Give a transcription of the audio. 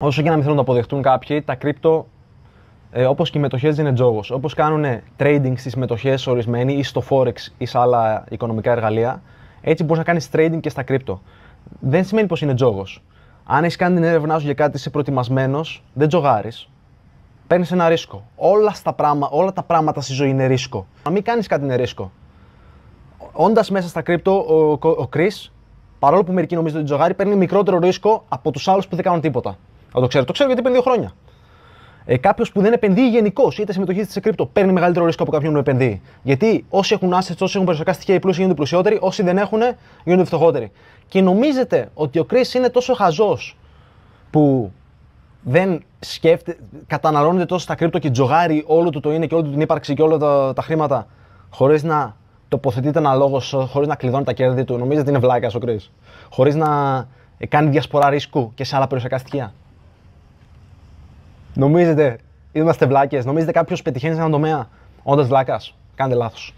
Όσο και να μην θέλουν να το αποδεχτούν κάποιοι, τα κρύπτο, όπως και οι μετοχές, δεν είναι τζόγος. Όπως κάνουν trading στις μετοχές ορισμένοι ή στο forex ή σε άλλα οικονομικά εργαλεία, έτσι μπορείς να κάνεις trading και στα κρύπτο. Δεν σημαίνει πως είναι τζόγος. Αν έχεις κάνει την έρευνά σου για κάτι, είσαι προετοιμασμένος, δεν τζογάρεις. Παίρνεις ένα ρίσκο. Όλα τα πράγματα στη ζωή είναι ρίσκο. Να μην κάνεις κάτι είναι ρίσκο. Όντας μέσα στα κρύπτο, ο Chris, παρόλο που μερικοί νομίζουν ότι τζογάρει, παίρνει μικρότερο ρίσκο από τους άλλους που δεν κάνουν τίποτα. Το ξέρω γιατί παίρνει 2 χρόνια. Κάποιος που δεν επενδύει γενικώς, είτε συμμετοχή σε κρύπτο, παίρνει μεγαλύτερο ρίσκο από κάποιον που επενδύει. Γιατί όσοι έχουν assets, όσοι έχουν περιουσιακά στοιχεία, οι πλούσιοι γίνονται πλουσιότεροι, όσοι δεν έχουν γίνονται φτωχότεροι. Και νομίζετε ότι ο Chris είναι τόσο χαζός που δεν σκέφτεται, καταναλώνεται τόσο στα κρύπτο και τζογάρει όλο του το είναι και όλη του την ύπαρξη και όλα τα χρήματα, χωρίς να τοποθετείται αναλόγως, χωρίς να κλειδώνει τα κέρδη του. Νομίζετε ότι είναι βλάκας ο Chris. Χωρίς να κάνει διασπορά ρίσκου και σε άλλα περιουσιακά στοιχεία. Νομίζετε, είμαστε βλάκες, νομίζετε κάποιος πετυχαίνει σε έναν τομέα όντας βλάκας? Κάνετε λάθος.